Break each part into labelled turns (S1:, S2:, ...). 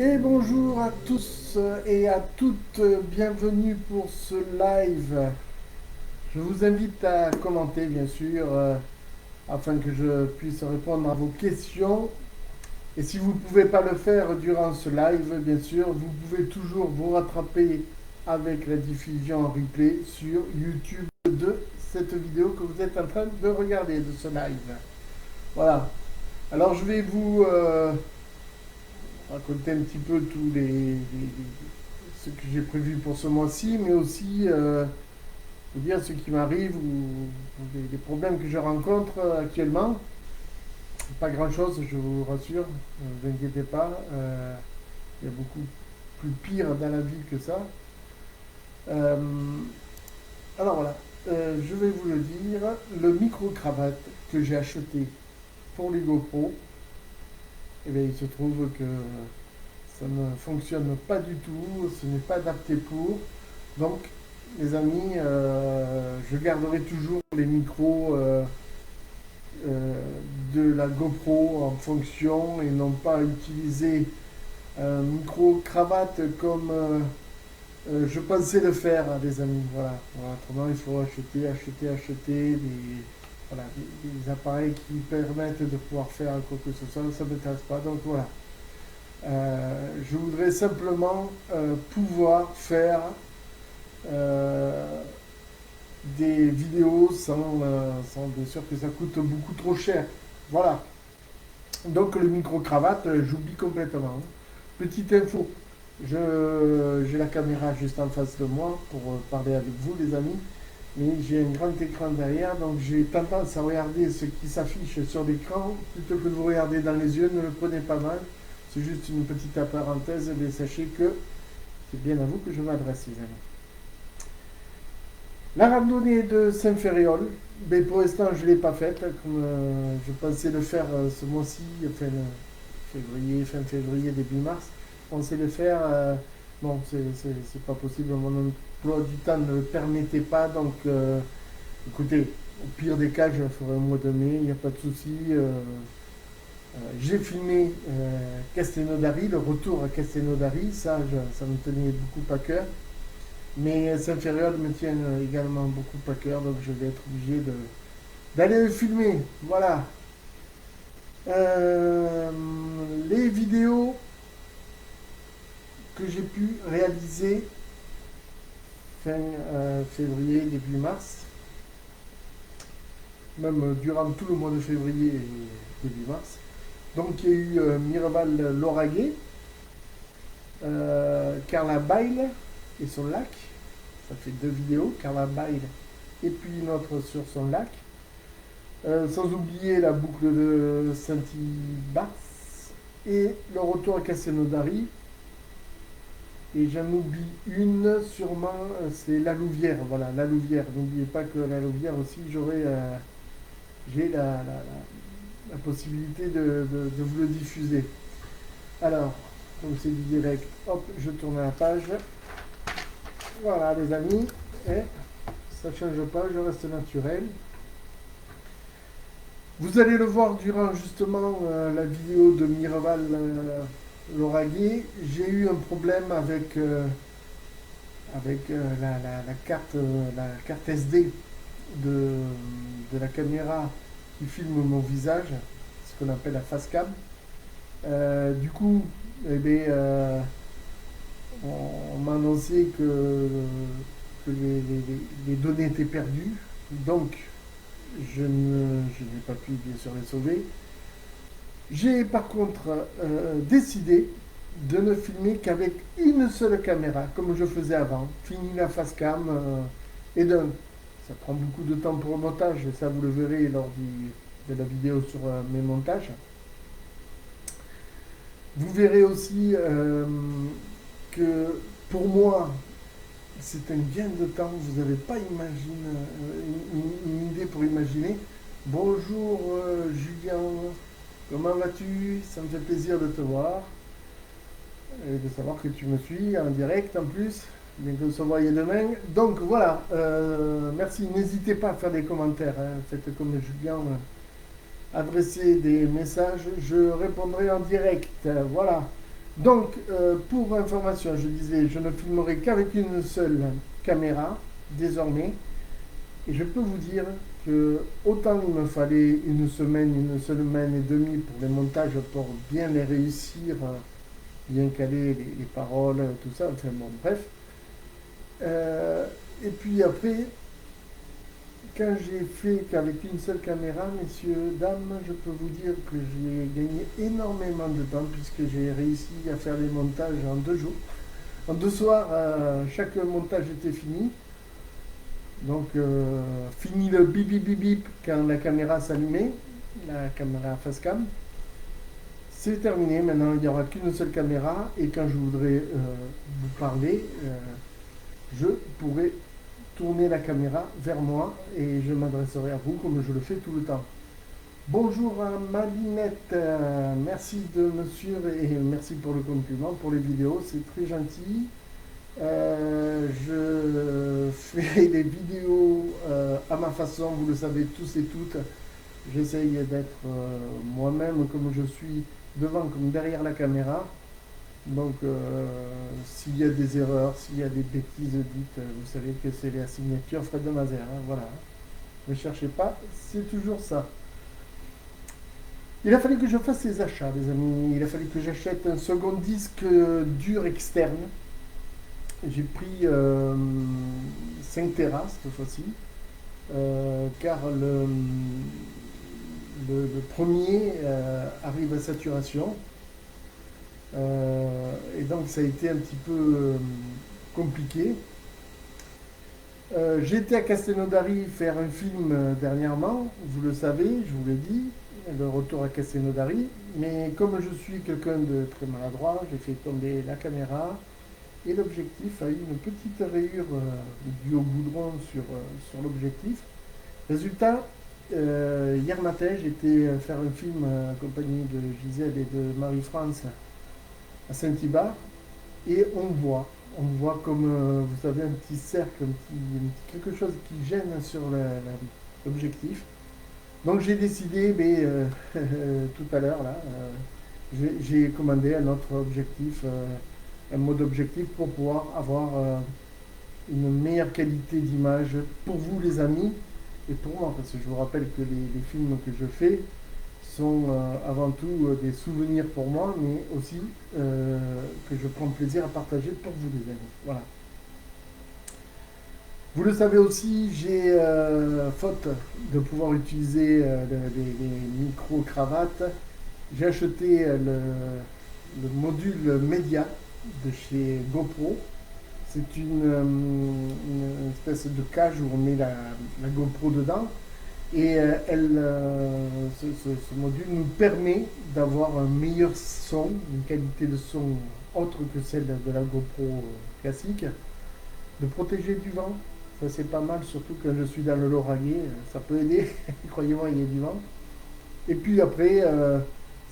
S1: Et bonjour à tous et à toutes, bienvenue pour ce live. Je vous invite à commenter bien sûr afin que je puisse répondre à vos questions. Et si vous ne pouvez pas le faire durant ce live, bien sûr, vous pouvez toujours vous rattraper avec la diffusion en replay sur YouTube de cette vidéo que vous êtes en train de regarder, de ce live. Voilà. Alors je vais vous raconter un petit peu tous ce que j'ai prévu pour ce mois-ci, mais aussi vous dire ce qui m'arrive ou les problèmes que je rencontre actuellement. Pas grand-chose, je vous rassure, ne vous inquiétez pas. Il y a beaucoup plus pire dans la vie que ça. Euh, alors voilà, je vais vous le dire, le micro-cravate que j'ai acheté pour les GoPro, eh bien, il se trouve que ça ne fonctionne pas du tout, ce n'est pas adapté pour. Donc, les amis, je garderai toujours les micros euh, de la GoPro en fonction et non pas utiliser un micro-cravate comme je pensais le faire, les amis. Voilà. Voilà. Autrement, il faut acheter voilà, des appareils qui permettent de pouvoir faire quoi que ce soit. Ça ne m'intéresse pas. Donc voilà. Je voudrais simplement pouvoir faire euh, des vidéos sans bien sûr que ça coûte beaucoup trop cher. Voilà. Donc le micro-cravate, j'oublie complètement. Petite info, j'ai la caméra juste en face de moi pour parler avec vous les amis, mais j'ai un grand écran derrière, donc j'ai tendance à regarder ce qui s'affiche sur l'écran plutôt que de vous regarder dans les yeux, ne le prenez pas mal. C'est juste une petite parenthèse, mais sachez que c'est bien à vous que je m'adresse les amis. La randonnée de Saint-Ferréol, mais pour l'instant je ne l'ai pas faite, comme je pensais le faire ce mois-ci, enfin février, fin février, début mars. Je pensais le faire, bon c'est pas possible, mon emploi du temps ne le permettait pas, donc écoutez, au pire des cas je le ferai au mois de mai, il n'y a pas de souci. J'ai filmé Castelnaudary, le retour à Castelnaudary, ça me tenait beaucoup à cœur. Mais Saint-Ferréol me tient également beaucoup à cœur, donc je vais être obligé d'aller le filmer. Voilà. Euh, les vidéos que j'ai pu réaliser fin février, début mars, même durant tout le mois de février et début mars. Donc il y a eu Mireval-Lauragais, Carla Bail et son lac. Ça fait deux vidéos, Carla Bail et puis une autre sur son lac. Sans oublier la boucle de Saint-Ibas et le retour à Castelnaudary. Et j'en oublie une, sûrement, c'est la Louvière. Voilà, la Louvière. N'oubliez pas que la Louvière aussi, j'ai la possibilité de vous le diffuser. Alors, comme c'est du direct, hop, je tourne la page. Voilà, les amis. Et ça ne change pas, je reste naturel. Vous allez le voir durant justement la vidéo de Mireval Lauragais. J'ai eu un problème avec la carte SD de, de la caméra qui filme mon visage, ce qu'on appelle la face cam. Du coup, eh bien, on m'a annoncé que les données étaient perdues. Donc, je n'ai pas pu bien sûr les sauver. J'ai par contre décidé de ne filmer qu'avec une seule caméra, comme je faisais avant. Fini la face cam et d'un. Ça prend beaucoup de temps pour le montage, et ça vous le verrez de la vidéo sur mes montages. Vous verrez aussi que pour moi, c'est un gain de temps, vous n'avez pas une idée pour imaginer. Bonjour Julien, comment vas-tu? Ça me fait plaisir de te voir et de savoir que tu me suis en direct en plus. Bien que se voyez demain. Donc voilà, merci. N'hésitez pas à faire des commentaires. Hein. Faites comme Julien, adresser des messages. Je répondrai en direct. Voilà. Donc, pour information, je disais, je ne filmerai qu'avec une seule caméra, désormais. Et je peux vous dire que autant il me fallait une semaine et demie pour les montages, pour bien les réussir, bien caler les paroles, tout ça, enfin bon, bref. Et puis après, quand j'ai fait qu'avec une seule caméra, messieurs, dames, je peux vous dire que j'ai gagné énormément de temps puisque j'ai réussi à faire les montages en 2 jours. En 2 soirs, chaque montage était fini. Donc, fini le bip bip bip bip quand la caméra s'allumait, la caméra face cam. C'est terminé, maintenant il n'y aura qu'une seule caméra et quand je voudrais vous parler, je pourrai tourner la caméra vers moi et je m'adresserai à vous comme je le fais tout le temps. Bonjour à Malinette, merci de me suivre et merci pour le compliment, pour les vidéos, c'est très gentil. Je fais des vidéos à ma façon, vous le savez tous et toutes. J'essaye d'être moi-même comme je suis devant comme derrière la caméra. Donc s'il y a des erreurs, s'il y a des bêtises dites, vous savez que c'est la signature Fred de Mazère. Hein, voilà. Ne cherchez pas, c'est toujours ça. Il a fallu que je fasse ces achats, les amis. Il a fallu que j'achète un second disque dur externe. J'ai pris 5 Tera cette fois-ci, car le premier arrive à saturation. Et donc ça a été un petit peu compliqué. J'ai été à Castelnaudary faire un film dernièrement, vous le savez, je vous l'ai dit, le retour à Castelnaudary. Mais comme je suis quelqu'un de très maladroit, j'ai fait tomber la caméra et l'objectif a eu une petite rayure due au goudron sur l'objectif. Résultat, hier matin, j'étais faire un film accompagné de Gisèle et de Marie-France à Saint-Hubert et on voit comme, vous savez, un petit cercle, quelque chose qui gêne sur l'objectif. Donc j'ai décidé, mais, tout à l'heure, là, j'ai commandé un autre objectif, un mode objectif pour pouvoir avoir une meilleure qualité d'image pour vous les amis et pour moi, parce que je vous rappelle que les films que je fais sont avant tout des souvenirs pour moi, mais aussi que je prends plaisir à partager pour vous les amis. Voilà. Vous le savez aussi, j'ai, faute de pouvoir utiliser les micro-cravates, j'ai acheté le module média de chez GoPro. C'est une espèce de cage où on met la GoPro dedans. Et ce module nous permet d'avoir un meilleur son, une qualité de son autre que celle de la GoPro classique, de protéger du vent. Ça c'est pas mal, surtout quand je suis dans le Lauragais, ça peut aider, croyez-moi, il y a du vent. Et puis après,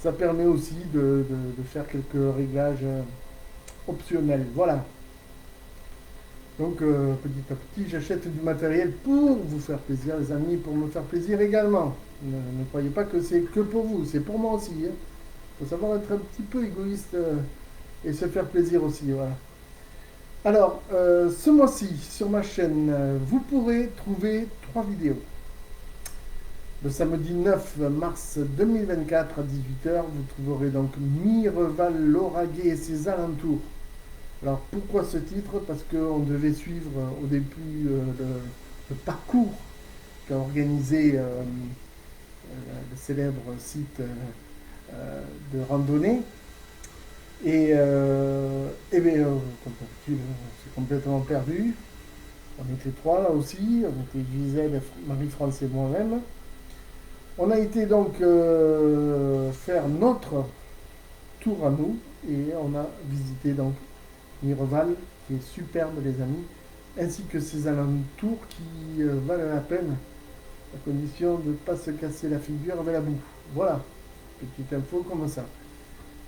S1: ça permet aussi de faire quelques réglages optionnels. Voilà. Donc petit à petit, j'achète du matériel pour vous faire plaisir, les amis, pour me faire plaisir également. Ne croyez pas que c'est que pour vous, c'est pour moi aussi. Il faut savoir être un petit peu égoïste et se faire plaisir aussi. Voilà. Alors, ce mois-ci, sur ma chaîne, vous pourrez trouver 3 vidéos. Le samedi 9 mars 2024 à 18h, vous trouverez donc Mireval-Lauragais et ses alentours. Alors pourquoi ce titre? Parce qu'on devait suivre au début le parcours qu'a organisé le célèbre site de randonnée. Et bien, comme d'habitude, c'est complètement perdu. On était 3 là aussi, on était Gisèle, Marie-France et moi-même. On a été donc faire notre tour à nous et on a visité donc Mireval, qui est superbe les amis, ainsi que ses alentours qui valent la peine, à condition de ne pas se casser la figure avec la boue. Voilà, petite info comme ça.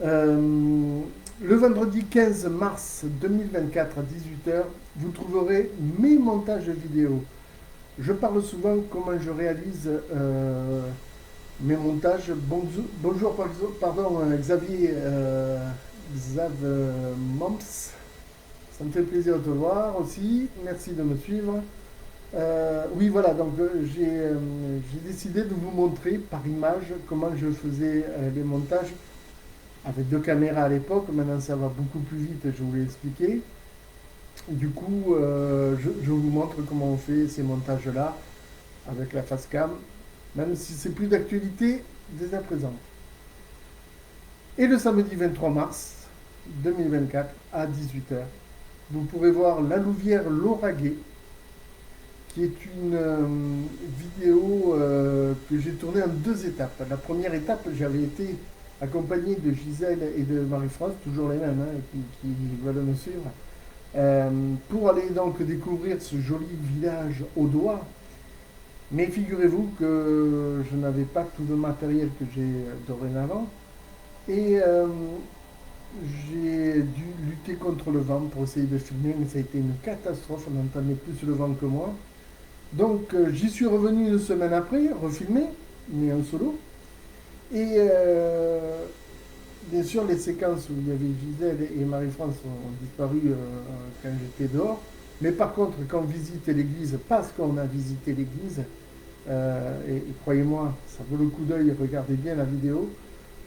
S1: Le vendredi 15 mars 2024 à 18h, vous trouverez mes montages vidéo. Je parle souvent comment je réalise mes montages. Bonjour, pardon, Xavier Xav Moms. Ça me fait plaisir de te voir aussi. Merci de me suivre. Oui, voilà, donc j'ai décidé de vous montrer par image comment je faisais les montages avec deux caméras à l'époque. Maintenant, ça va beaucoup plus vite, je vous l'ai expliqué. Du coup, je vous montre comment on fait ces montages-là avec la face cam, même si c'est plus d'actualité dès à présent. Et le samedi 23 mars 2024 à 18h, vous pourrez voir la Louvière Lauragais, qui est une vidéo que j'ai tournée en deux étapes. La première étape, j'avais été accompagné de Gisèle et de Marie-France, toujours les mêmes, hein, qui veulent me suivre, pour aller donc découvrir ce joli village audois. Mais figurez-vous que je n'avais pas tout le matériel que j'ai dorénavant et j'ai dû lutter contre le vent pour essayer de filmer, mais ça a été une catastrophe, on entendait plus le vent que moi. Donc j'y suis revenu une semaine après, refilmé, mais en solo. Et bien sûr, les séquences où il y avait Gisèle et Marie-France ont disparu quand j'étais dehors. Mais par contre, quand on visitait l'église, parce qu'on a visité l'église, et croyez-moi, ça vaut le coup d'œil, regardez bien la vidéo,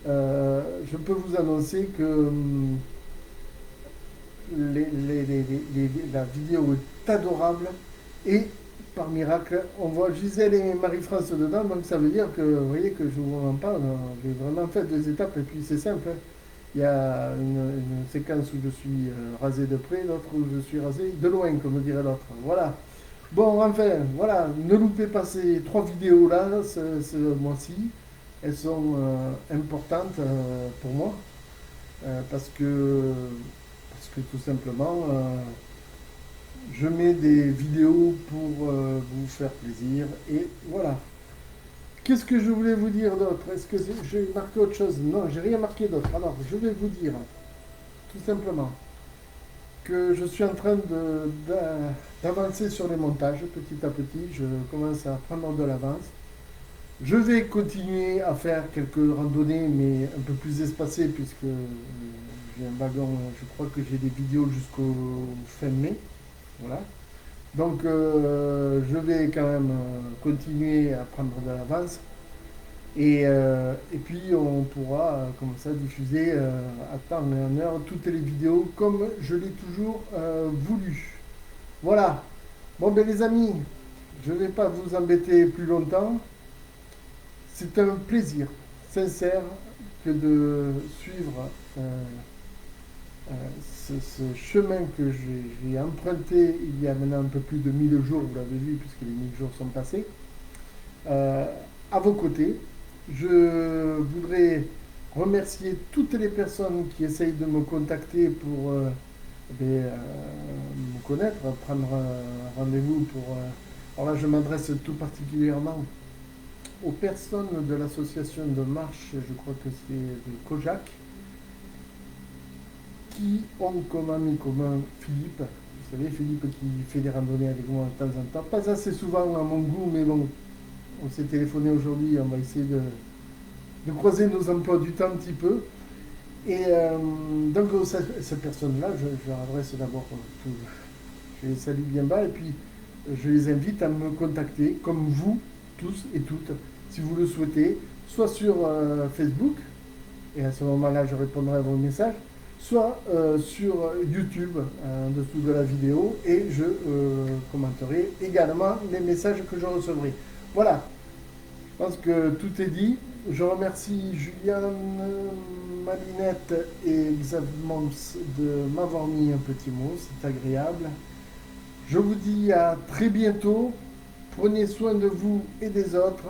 S1: je peux vous annoncer que la vidéo est adorable et par miracle, on voit Gisèle et Marie-France dedans, donc ça veut dire que, vous voyez que je vous en parle, j'ai vraiment fait deux étapes et puis c'est simple, hein. Il y a une séquence où je suis rasé de près, l'autre où je suis rasé de loin, comme dirait l'autre. Voilà. Bon, enfin, voilà, ne loupez pas ces trois vidéos-là, ce mois-ci. Elles sont importantes pour moi, parce que tout simplement, je mets des vidéos pour vous faire plaisir. Et voilà. Qu'est-ce que je voulais vous dire d'autre? Est-ce que j'ai marqué autre chose? Non, j'ai rien marqué d'autre. Alors, je vais vous dire, tout simplement, que je suis en train d'avancer sur les montages petit à petit. Je commence à prendre de l'avance. Je vais continuer à faire quelques randonnées, mais un peu plus espacées, puisque j'ai un wagon, je crois que j'ai des vidéos jusqu'au fin mai. Voilà. Donc je vais quand même continuer à prendre de l'avance. Et puis on pourra comme ça diffuser à temps et en heure toutes les vidéos comme je l'ai toujours voulu. Voilà. Bon ben les amis, je ne vais pas vous embêter plus longtemps. C'est un plaisir sincère que de suivre ce chemin que j'ai emprunté il y a maintenant un peu plus de 1000 jours, vous l'avez vu puisque les 1000 jours sont passés, à vos côtés. Je voudrais remercier toutes les personnes qui essayent de me contacter pour me connaître, prendre un rendez-vous pour... alors là, je m'adresse tout particulièrement aux personnes de l'association de marche, je crois que c'est de Kojak, qui ont comme ami commun Philippe. Vous savez, Philippe qui fait des randonnées avec moi de temps en temps. Pas assez souvent à mon goût, mais bon, on s'est téléphoné aujourd'hui, on va essayer de croiser nos emplois du temps un petit peu. Et donc, ces personnes-là, je leur adresse d'abord tout. Je les salue bien bas et puis je les invite à me contacter, comme vous, tous et toutes, si vous le souhaitez, soit sur Facebook, et à ce moment-là, je répondrai à vos messages, soit sur YouTube, en dessous de la vidéo, et je commenterai également les messages que je recevrai. Voilà, je pense que tout est dit. Je remercie Juliane, Malinette et Xav Mons de m'avoir mis un petit mot, c'est agréable. Je vous dis à très bientôt. Prenez soin de vous et des autres.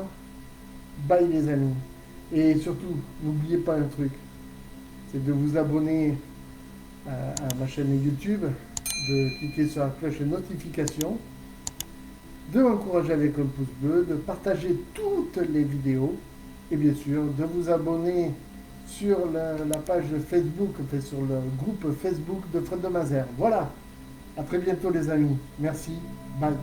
S1: Bye les amis. Et surtout, n'oubliez pas un truc, c'est de vous abonner à ma chaîne YouTube, de cliquer sur la cloche de notification, de m'encourager avec un pouce bleu, de partager toutes les vidéos et bien sûr de vous abonner sur la page Facebook, enfin sur le groupe Facebook de Fred de Mazères. Voilà, à très bientôt les amis. Merci, bye.